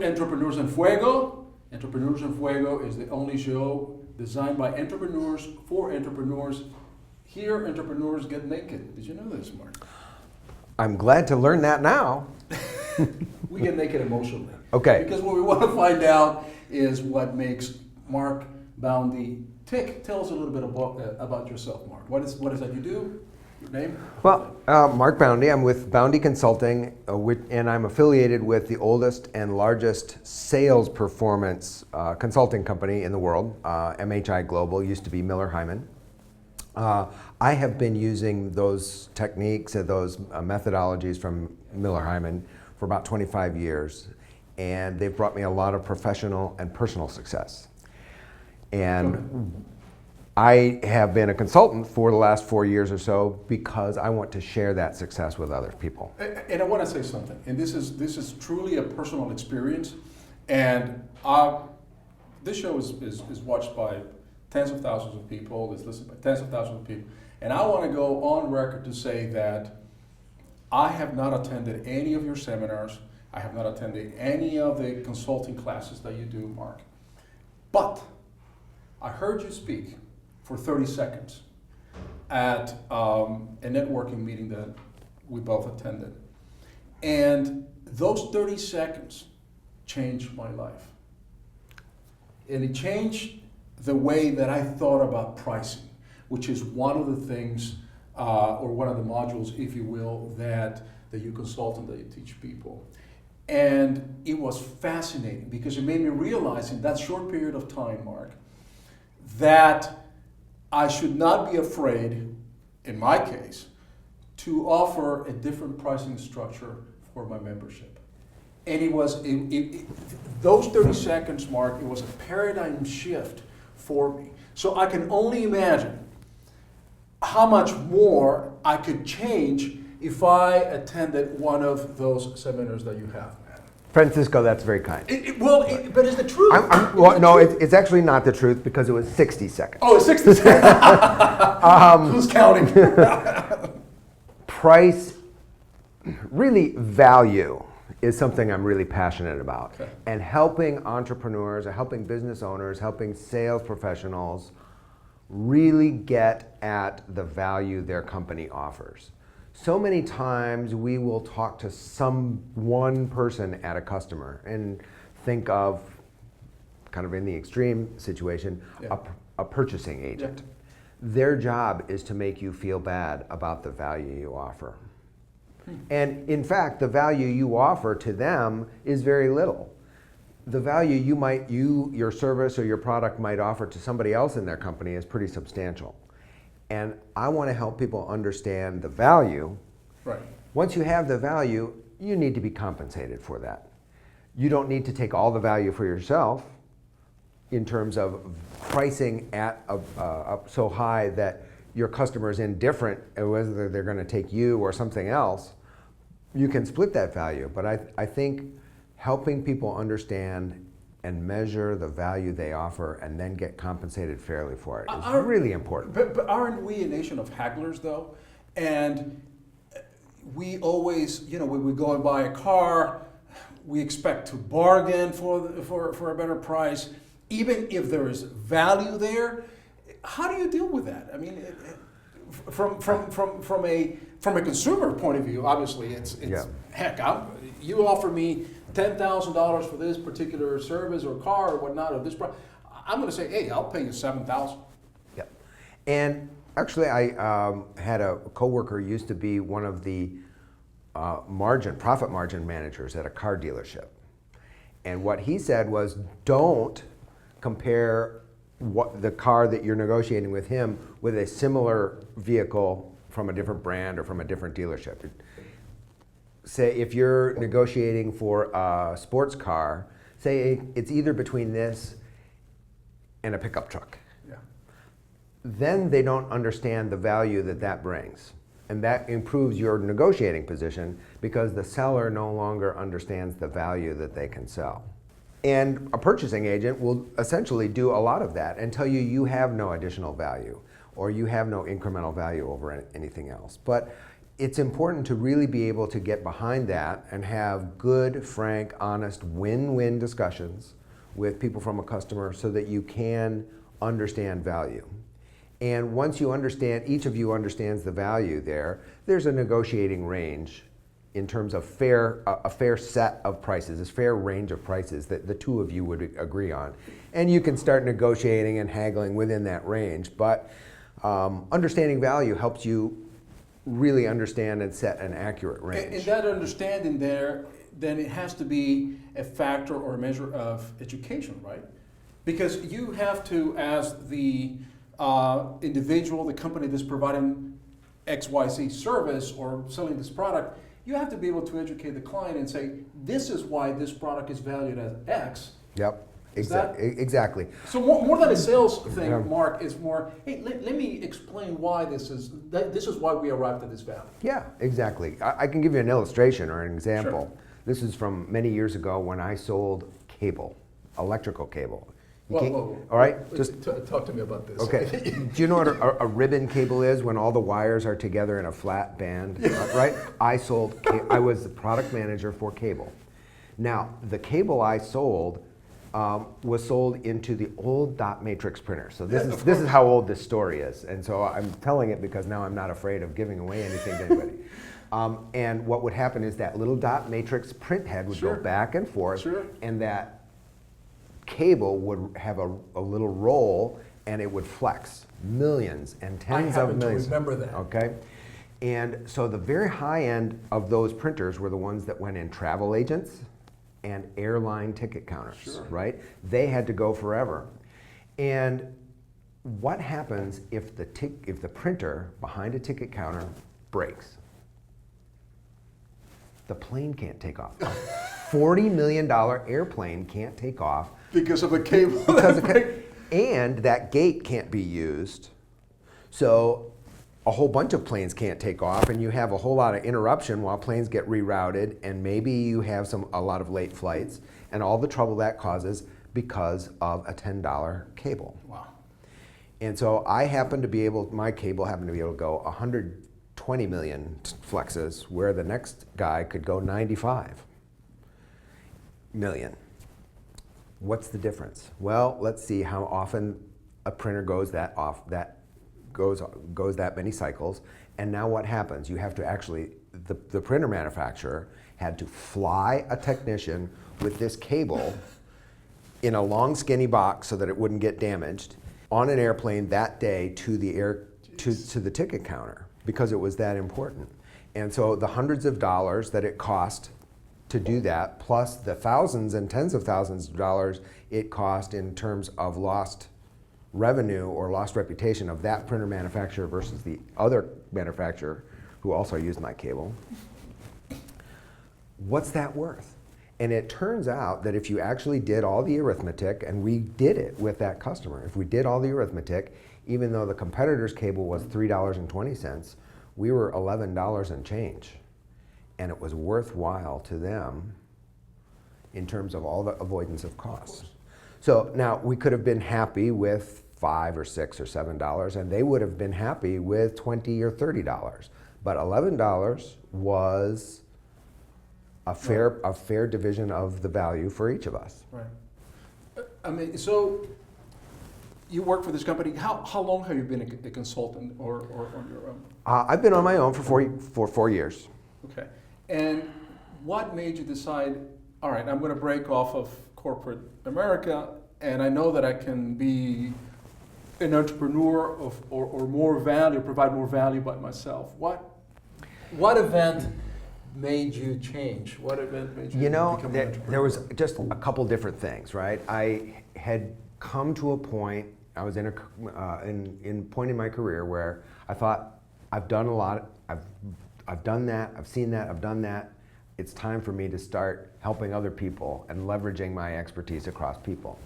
to Entrepreneurs en Fuego. Entrepreneurs en Fuego is the only show designed by entrepreneurs for entrepreneurs. Here, entrepreneurs get naked. Did you know this, Mark? I'm glad to learn that now. We get naked emotionally. Okay. Because what we want to find out is what makes Mark Boundy tick. Tell us a little bit about yourself, Mark. What is that you do? Your name? Well, Mark Boundy. I'm with Boundy Consulting, and I'm affiliated with the oldest and largest sales performance consulting company in the world, MHI Global, used to be Miller Heiman. I have been using those techniques and those methodologies from Miller Heiman for about 25 years, and they've brought me a lot of professional and personal success. And I have been a consultant for the last 4 years or so because I want to share that success with other people. And I want to say something, and this is truly a personal experience, and this show is watched by tens of thousands of people, it's listened by tens of thousands of people, and I want to go on record to say that I have not attended any of your seminars, I have not attended any of the consulting classes that you do, Mark, but I heard you speak for 30 seconds at a networking meeting that we both attended. And those 30 seconds changed my life. And it changed the way that I thought about pricing, which is one of the things, or one of the modules, if you will, that you consult and that you teach people. And it was fascinating because it made me realize in that short period of time, Mark, that I should not be afraid, in my case, to offer a different pricing structure for my membership. And it was, those 30 seconds, Mark, it was a paradigm shift for me. So I can only imagine how much more I could change if I attended one of those seminars that you have. Francisco, that's very kind. But it's the truth. It's actually not the truth because it was 60 seconds. Oh, it's 60 seconds. Who's counting? Price, really value is something I'm really passionate about. Okay. And helping entrepreneurs, helping business owners, helping sales professionals really get at the value their company offers. So many times we will talk to one person at a customer and think of, kind of in the extreme situation, a purchasing agent. Yeah. Their job is to make you feel bad about the value you offer. And in fact, the value you offer to them is very little. The value your service or your product might offer to somebody else in their company is pretty substantial. And I want to help people understand the value. Right. Once you have the value, you need to be compensated for that. You don't need to take all the value for yourself in terms of pricing at up so high that your customer is indifferent whether they're going to take you or something else. You can split that value, but I think helping people understand and measure the value they offer and then get compensated fairly for it is really important. But aren't we a nation of hagglers, though? And we always, when we go and buy a car, we expect to bargain for a better price, even if there is value there. How do you deal with that? I mean, from a consumer point of view, obviously, it's heck. You offer me $10,000 for this particular service or car or whatnot, or this product, I'm going to say, hey, I'll pay you $7,000. Yep. And actually, I had a coworker who used to be one of the profit margin managers at a car dealership. And what he said was, don't compare the car that you're negotiating with him with a similar vehicle from a different brand or from a different dealership. Say if you're negotiating for a sports car, say it's either between this and a pickup truck. Yeah. Then they don't understand the value that brings. And that improves your negotiating position because the seller no longer understands the value that they can sell. And a purchasing agent will essentially do a lot of that and tell you you have no additional value or you have no incremental value over anything else. But it's important to really be able to get behind that and have good, frank, honest, win-win discussions with people from a customer so that you can understand value. And once you understand, each of you understands the value there, there's a negotiating range in terms of a fair set of prices, a fair range of prices that the two of you would agree on. And you can start negotiating and haggling within that range, but understanding value helps you really understand and set an accurate range. And that understanding there, then it has to be a factor or a measure of education, right? Because you have to, as the individual, the company that's providing XYZ service or selling this product, you have to be able to educate the client and say, this is why this product is valued as X. Yep, exactly. So more than a sales thing, Yeah. Mark, is more, hey, let me explain why this is why we arrived at this value. Yeah, exactly. I can give you an illustration or an example. Sure. This is from many years ago when I sold cable, electrical cable. Whoa. All right, just talk to me about this. Okay. Do you know what a ribbon cable is? When all the wires are together in a flat band, right? I was the product manager for cable. Now, the cable I sold was sold into the old dot matrix printer. So this is how old this story is, and so I'm telling it because now I'm not afraid of giving away anything to anybody. And what would happen is that little dot matrix print head would go back and forth, and that cable would have a little roll, and it would flex millions and tens of millions. I happen to remember that. Okay, and so the very high end of those printers were the ones that went in travel agents and airline ticket counters, right? They had to go forever. And what happens if the printer behind a ticket counter breaks? The plane can't take off. A $40 million airplane can't take off. Because of a cable. And that gate can't be used. So a whole bunch of planes can't take off, and you have a whole lot of interruption while planes get rerouted, and maybe you have a lot of late flights, and all the trouble that causes because of a $10 cable. Wow. And so my cable happened to be able to go 120 million flexes, where the next guy could go 95 million. What's the difference? Well, let's see how often a printer goes that many cycles. And now what happens? You have to actually, the printer manufacturer had to fly a technician with this cable in a long skinny box so that it wouldn't get damaged on an airplane that day to the ticket counter, because it was that important. And so the hundreds of dollars that it cost to do that, plus the thousands and tens of thousands of dollars it cost in terms of lost revenue or lost reputation of that printer manufacturer versus the other manufacturer who also used my cable. What's that worth? And it turns out that if you actually did all the arithmetic, and we did it with that customer, if we did all the arithmetic, even though the competitor's cable was $3.20, we were $11 and change. And it was worthwhile to them in terms of all the avoidance of costs. So now we could have been happy with $5 or $6 or $7, and they would have been happy with $20 or $30. But $11 was a fair division of the value for each of us. Right. I mean, so you work for this company. How long have you been a consultant or on your own? I've been on my own for 4 years. Okay. And what made you decide, all right, I'm going to break off of corporate America, and I know that I can be an entrepreneur or more value, provide more value by myself. What event made you change? What event made you become an entrepreneur? There was just a couple different things, right? I had come to a point, I was in a point in my career where I thought, I've done a lot, I've done that, I've seen that, I've done that. It's time for me to start helping other people and leveraging my expertise across people.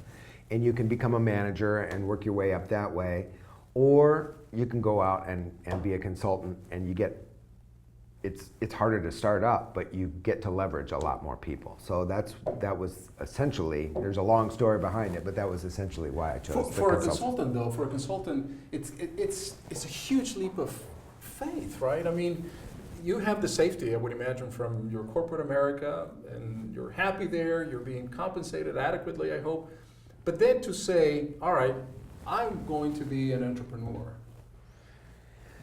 And you can become a manager and work your way up that way, or you can go out and be a consultant, and you get, it's harder to start up, but you get to leverage a lot more people. So that was essentially, there's a long story behind it, but that was essentially why I chose for a consultant though, it's a huge leap of faith, right? I mean, you have the safety, I would imagine, from your corporate America, and you're happy there, you're being compensated adequately, I hope. But then to say, all right, I'm going to be an entrepreneur,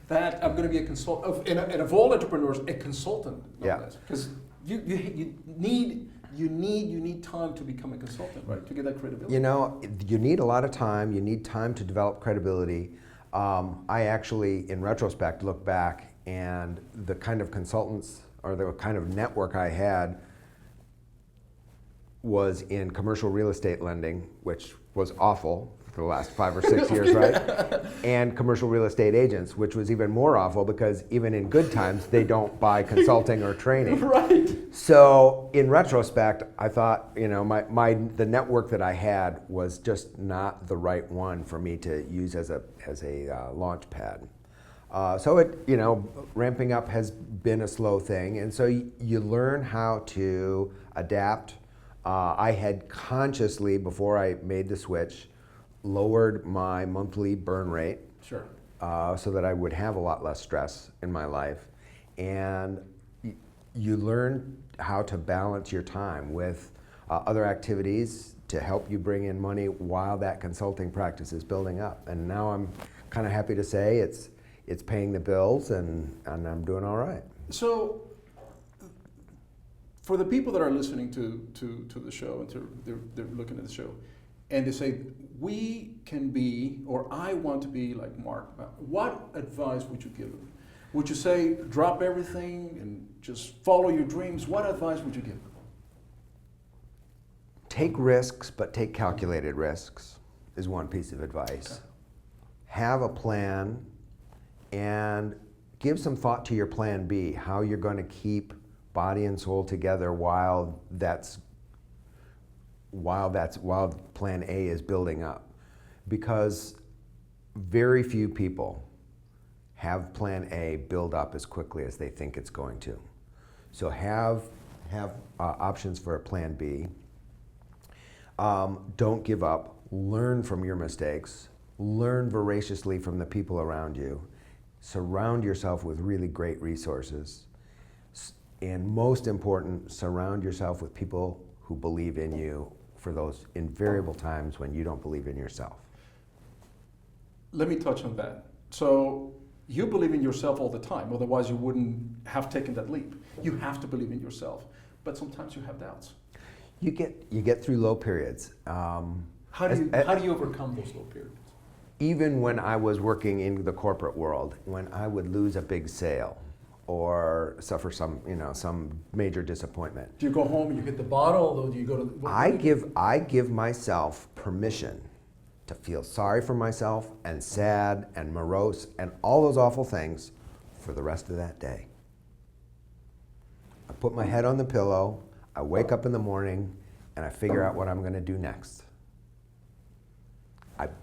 that I'm going to be a consultant, and of all entrepreneurs, a consultant, no less. Because you need time to become a consultant, right? To get that credibility. You know, you need a lot of time. You need time to develop credibility. I actually, in retrospect, look back, and the kind of consultants or the kind of network I had was in commercial real estate lending, which was awful for the last 5 or 6 years, right? And commercial real estate agents, which was even more awful because even in good times, they don't buy consulting or training. Right. So in retrospect, I thought, you know, the network that I had was just not the right one for me to use as a launch pad. So it, you know, ramping up has been a slow thing, and so you learn how to adapt. I had consciously, before I made the switch, lowered my monthly burn rate. Sure. So that I would have a lot less stress in my life. And you learn how to balance your time with other activities to help you bring in money while that consulting practice is building up. And now I'm kind of happy to say it's paying the bills, and I'm doing all right. So, for the people that are listening to the show, and they're looking at the show, and they say, we can be, or I want to be like Mark, what advice would you give them? Would you say, drop everything and just follow your dreams? What advice would you give them? Take risks, but take calculated risks is one piece of advice. Okay. Have a plan and give some thought to your plan B, how you're going to keep body and soul together while plan A is building up. Because very few people have plan A build up as quickly as they think it's going to. So have options for a plan B. Don't give up. Learn from your mistakes. Learn voraciously from the people around you. Surround yourself with really great resources. And most important, surround yourself with people who believe in you for those invariable times when you don't believe in yourself. Let me touch on that. So you believe in yourself all the time, otherwise you wouldn't have taken that leap. You have to believe in yourself, but sometimes you have doubts. You get through low periods. How do you overcome those low periods? Even when I was working in the corporate world, when I would lose a big sale or suffer some major disappointment. Do you go home and you hit the bottle, or do you go to the... I give myself permission to feel sorry for myself and sad and morose and all those awful things for the rest of that day. I put my head on the pillow, I wake up in the morning, and I figure out what I'm going to do next.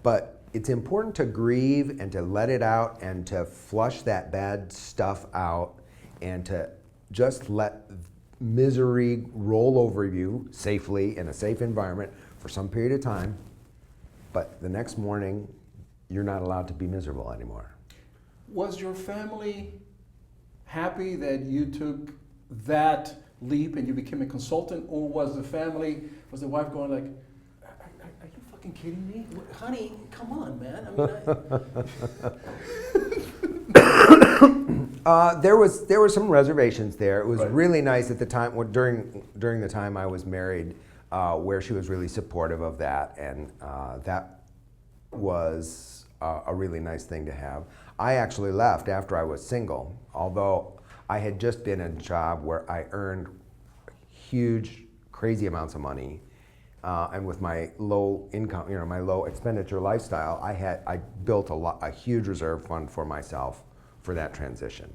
But it's important to grieve and to let it out and to flush that bad stuff out and to just let misery roll over you safely in a safe environment for some period of time. But the next morning, you're not allowed to be miserable anymore. Was your family happy that you took that leap and you became a consultant, or was the wife going like, are you fucking kidding me? Honey, come on, man. I mean, there were some reservations there. It was right. Really nice at the time, during the time I was married, where she was really supportive of that, and that was a really nice thing to have. I actually left after I was single, although I had just been in a job where I earned huge, crazy amounts of money. And with my low income, my low expenditure lifestyle, I built a huge reserve fund for myself for that transition.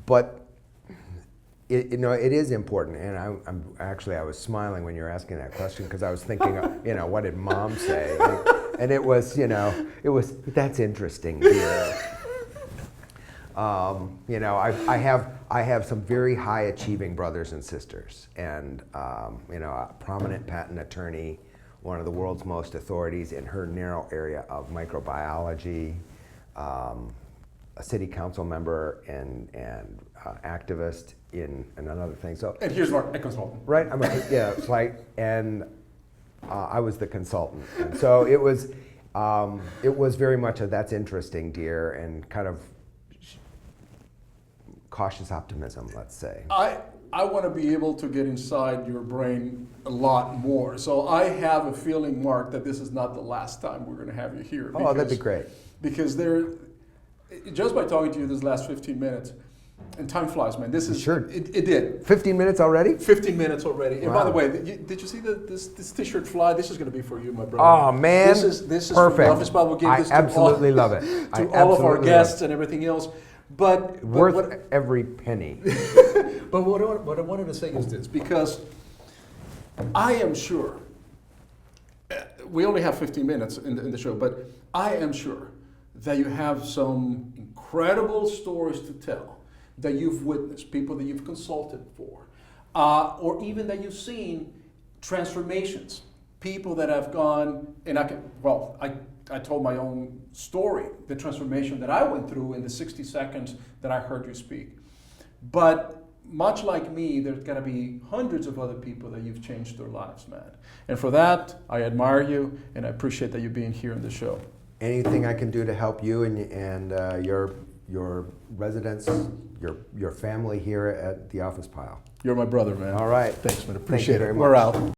But it is important, and I was smiling when you were asking that question because I was thinking, what did Mom say? And it was, that's interesting, dear. I have some very high achieving brothers and sisters, and a prominent patent attorney, one of the world's most authorities in her narrow area of microbiology. a city council member and activist in another thing. So, And here's Mark, a consultant. right, yeah, it's like, and I was the consultant. And so it was very much a that's interesting, dear, and kind of cautious optimism, let's say. I want to be able to get inside your brain a lot more. So I have a feeling, Mark, that this is not the last time we're going to have you here. Oh, that'd be great. Because just by talking to you this last 15 minutes, and time flies, man. This is sure. It did. 15 minutes already? 15 minutes already. And wow. by the way, did you see this T-shirt fly? This is going to be for you, my brother. Oh man, this is perfect. From the Office Bob. We'll give this I absolutely love it. to all of our guests and everything else. But worth every penny. But what I wanted to say is this, because I am sure, we only have 15 minutes in the show, but I am sure that you have some incredible stories to tell that you've witnessed, people that you've consulted for, or even that you've seen transformations, people that have gone, and I told my own story, the transformation that I went through in the 60 seconds that I heard you speak. But much like me, there's going to be hundreds of other people that you've changed their lives, man. And for that, I admire you, and I appreciate that you being here on the show. Anything I can do to help you and your residents, your family here at the Office Pile. You're my brother, man. All right. Thanks, man. Thank you Appreciate very it. much. We're out.